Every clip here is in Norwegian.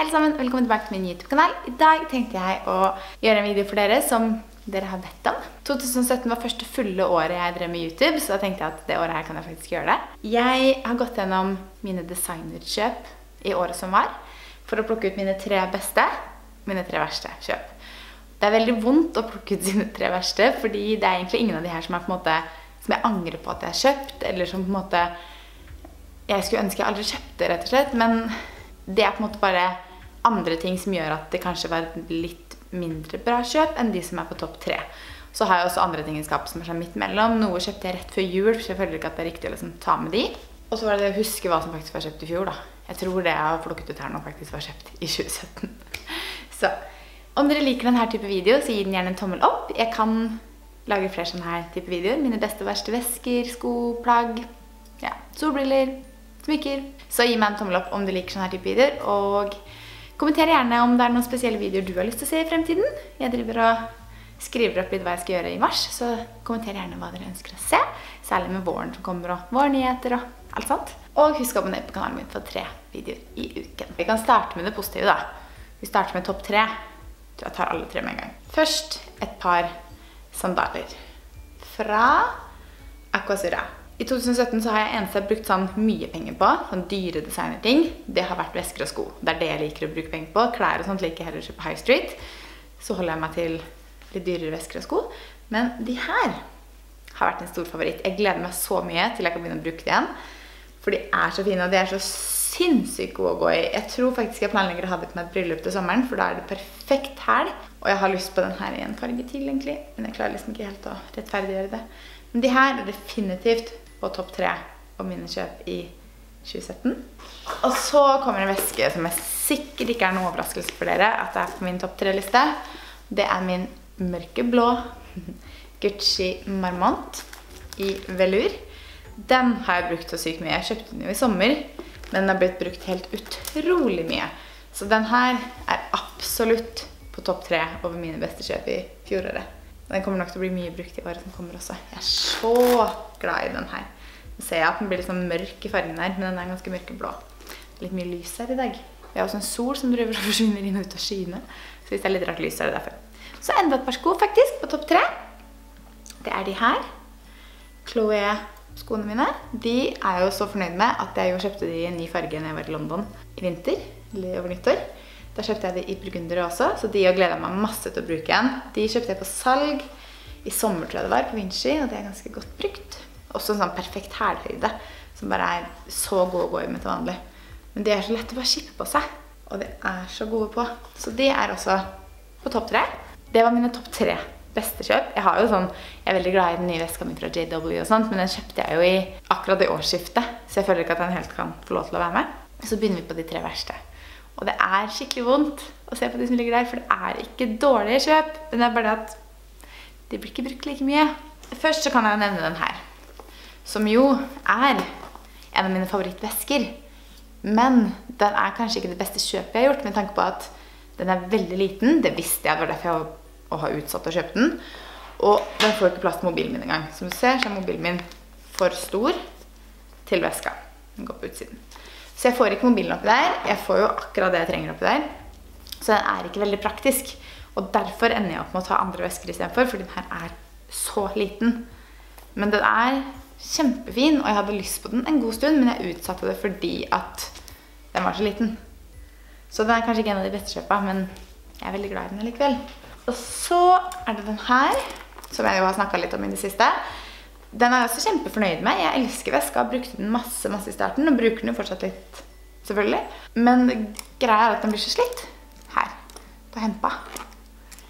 Hei alle sammen, velkommen tilbake til min YouTube-kanal. I dag tenkte jeg å gjøre en video for dere som dere har bedt om. 2017 var første fulle året jeg drev med YouTube, så da tenkte jeg at det året her kan jeg faktisk gjøre det. Jeg har gått gjennom mine designerkjøp i året som var, for å plukke ut mine 3 beste, mine 3 verste kjøp. Det er veldig vondt å plukke ut sine 3 verste, fordi det er egentlig ingen av de her som er på en måte, som jeg angrer på at jeg har kjøpt, eller som på en måte, jeg skulle ønske jeg aldri kjøpte rett og slett, men det er på en måte bare andre ting som gjør at det kanskje var et litt mindre bra kjøp enn de som er på topp 3. Så har jeg også andre ting i skapet som er sånn midt mellom. Noe kjøpte jeg rett før jul, så jeg føler ikke at det er riktig å liksom ta med de. Og så var det å huske hva som faktisk var kjøpt i fjor da. Jeg tror det jeg har plukket ut her nå faktisk var kjøpt i 2017. Så om dere liker denne type video, så gi den gjerne en tommel opp. Jeg kan lage flere sånne her type videoer. Mine beste og verste vesker, sko, plagg, ja, solbriller, smykker. Så gi meg en tommel opp om du liker sånne her type videoer, og kommenter gjerne om det er noen spesielle videoer du har lyst til å se i fremtiden. Jeg driver og skriver opp litt hva jeg skal gjøre i mars, så kommenter gjerne hva dere ønsker å se, særlig med våren som kommer og vårnyheter og alt sånt. Og husk å abonnere på kanalen min for 3 videoer i uken. Vi kan starte med det positive da. Vi starter med topp 3. Jeg tar alle 3 med en gang. Først et par sandaler fra Aquassura. I 2017 så har jeg eneste brukt sånn mye penger på, sånn dyre designerting. Det har vært vesker og sko. Det er det jeg liker å bruke penger på. Klær og sånt liker jeg heller å kjøpe High Street. Så holder jeg meg til litt dyrere vesker og sko. Men de her har vært en stor favoritt. Jeg gleder meg så mye til jeg kan begynne å bruke det igjen. For de er så fine, og de er så sinnssykt gode å gå i. Jeg tror faktisk jeg planlegger å ha det på meg et bryllup til sommeren, for da er det perfekt her. Og jeg har lyst på den her i en farge til egentlig, men jeg klarer liksom ikke helt å rettferdiggjøre det. Men de her er definitivt på topp 3 på mine kjøp i 2017. Og så kommer en veske som jeg sikkert ikke er noen overraskelse for dere at det er på min topp 3-liste. Det er min mørkeblå Gucci Marmont i velur. Den har jeg brukt så sykt mye. Jeg kjøpte den jo i sommer, men den har blitt brukt helt utrolig mye. Så den her er absolutt på topp 3 over mine beste kjøp i fjoråret. Den kommer nok til å bli mye brukt i året som kommer også. Jeg er så glad i den her. Nå ser jeg at den blir litt sånn mørk i fargen her, men den er ganske mørkeblå. Litt mye lys her i dag. Vi har også en sol som driver og forsvinner inn og ut av skyene. Så hvis det er litt rart lys, så er det derfor. Så enda et par sko faktisk på topp 3. Det er de her. Chloé-skoene mine. De er jeg jo så fornøyd med at jeg jo kjøpte de i en ny farge når jeg var i London i vinter, eller over nyttår. Da kjøpte jeg de i burgunder også, så de gleder jeg meg masse til å bruke igjen. De kjøpte jeg på salg i sommer, tror jeg det var, på Vinci, og det er ganske godt brukt. Også en sånn perfekt hælhøyde, som bare er så god å gå i med til vanlig. Men de er så lett å bare kippe på seg, og de er så gode på. Så de er også på topp 3. Det var mine topp 3 beste kjøp. Jeg har jo sånn, jeg er veldig glad i den nye veska mi fra JW og sånt, men den kjøpte jeg jo i akkurat i årsskiftet, så jeg føler ikke at den helt kan få lov til å være med. Så begynner vi på de 3 verste. Og det er skikkelig vondt å se på de som ligger der, for det er ikke dårlige kjøp. Men det er bare det at de blir ikke brukt like mye. Først så kan jeg nevne den her, som jo er en av mine favorittvesker. Men den er kanskje ikke det beste kjøpet jeg har gjort, med tanke på at den er veldig liten. Det visste jeg, det var derfor jeg har utsatt å kjøpe den. Og den får ikke plass til mobilen min engang. Som du ser, så er mobilen min for stor til veska. Den går på utsiden. Så jeg får ikke mobilen oppi der, jeg får jo akkurat det jeg trenger oppi der. Så den er ikke veldig praktisk. Og derfor ender jeg opp med å ta andre vesker i stedet for, fordi den her er så liten. Men den er kjempefin, og jeg hadde lyst på den en god stund, men jeg utsatte det fordi at den var så liten. Så den er kanskje ikke en av de beste kjøpene, men jeg er veldig glad i den likevel. Og så er det den her, som jeg jo har snakket litt om i det siste. Den er jeg også kjempefornøyd med. Jeg elsker veska, brukte den masse i starten, og bruker den jo fortsatt litt, selvfølgelig. Men greia er at den blir så slitt. Her, på hempa.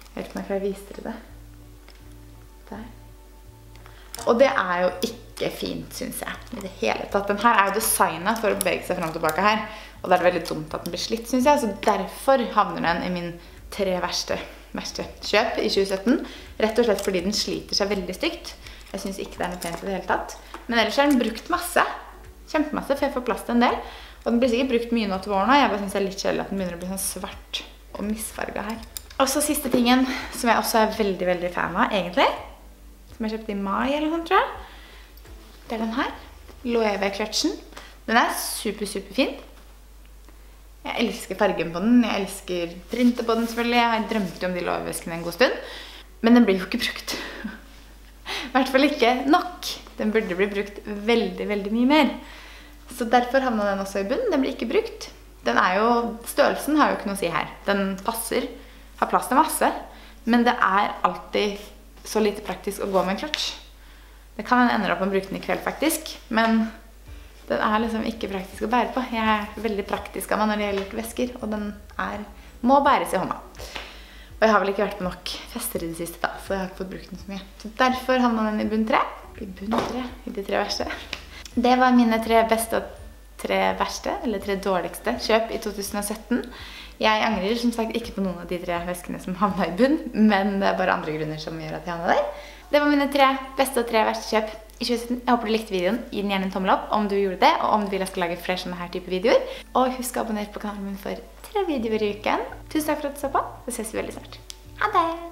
Jeg vet ikke om jeg klarer å vise dere det. Der. Og det er jo ikke fint, synes jeg, i det hele tatt. Den her er jo designet for å bevege seg frem og tilbake her, og det er veldig dumt at den blir slitt, synes jeg. Så derfor havner den i min 3 verste kjøp i 2017. Rett og slett fordi den sliter seg veldig stygt. Jeg synes ikke det er noe pent i det hele tatt. Men ellers er den brukt masse. Kjempemasse, for jeg får plass til en del. Og den blir sikkert brukt mye nå til våren nå. Jeg bare synes det er litt kjedelig at den begynner å bli sånn svart og misfarget her. Og så siste tingen, som jeg også er veldig, veldig fan av, egentlig. Som jeg kjøpte i mai eller noe, tror jeg. Det er den her. Loewe-kløtsjen. Den er super fin. Jeg elsker fargen på den, jeg elsker printet på den selvfølgelig. Jeg har drømt om de lårveskene en god stund. Men den blir jo ikke brukt. I hvert fall ikke nok. Den burde bli brukt veldig, veldig mye mer. Så derfor havnet den også i bunn. Den blir ikke brukt. Størrelsen har jo ikke noe å si her. Den passer, har plass til masse. Men det er alltid så lite praktisk å gå med en clutch. Det kan jeg ende opp med å bruke den i kveld faktisk. Men den er liksom ikke praktisk å bære på. Jeg er veldig praktisk av meg når det gjelder vesker. Og den må bæres i hånda. Og jeg har vel ikke vært på nok fester i det siste da, så jeg har ikke fått brukt den så mye. Så derfor havnet den i bunn 3. I bunn 3, i de 3 verste. Det var mine 3 beste og 3 verste, eller 3 dårligste kjøp i 2017. Jeg angrer som sagt ikke på noen av de 3 veskene som havnet i bunn, men det er bare andre grunner som gjør at jeg havnet der. Det var mine 3 beste og 3 verste kjøp i 2017. Jeg håper du likte videoen. Gi den gjerne en tommel opp om du gjorde det, og om du vil jeg skal lage flere sånne her type videoer. Og husk å abonnere på kanalen min for 3 videoer i uken. Tusen takk for at du så på. Så ses vi veldig snart. Ha det!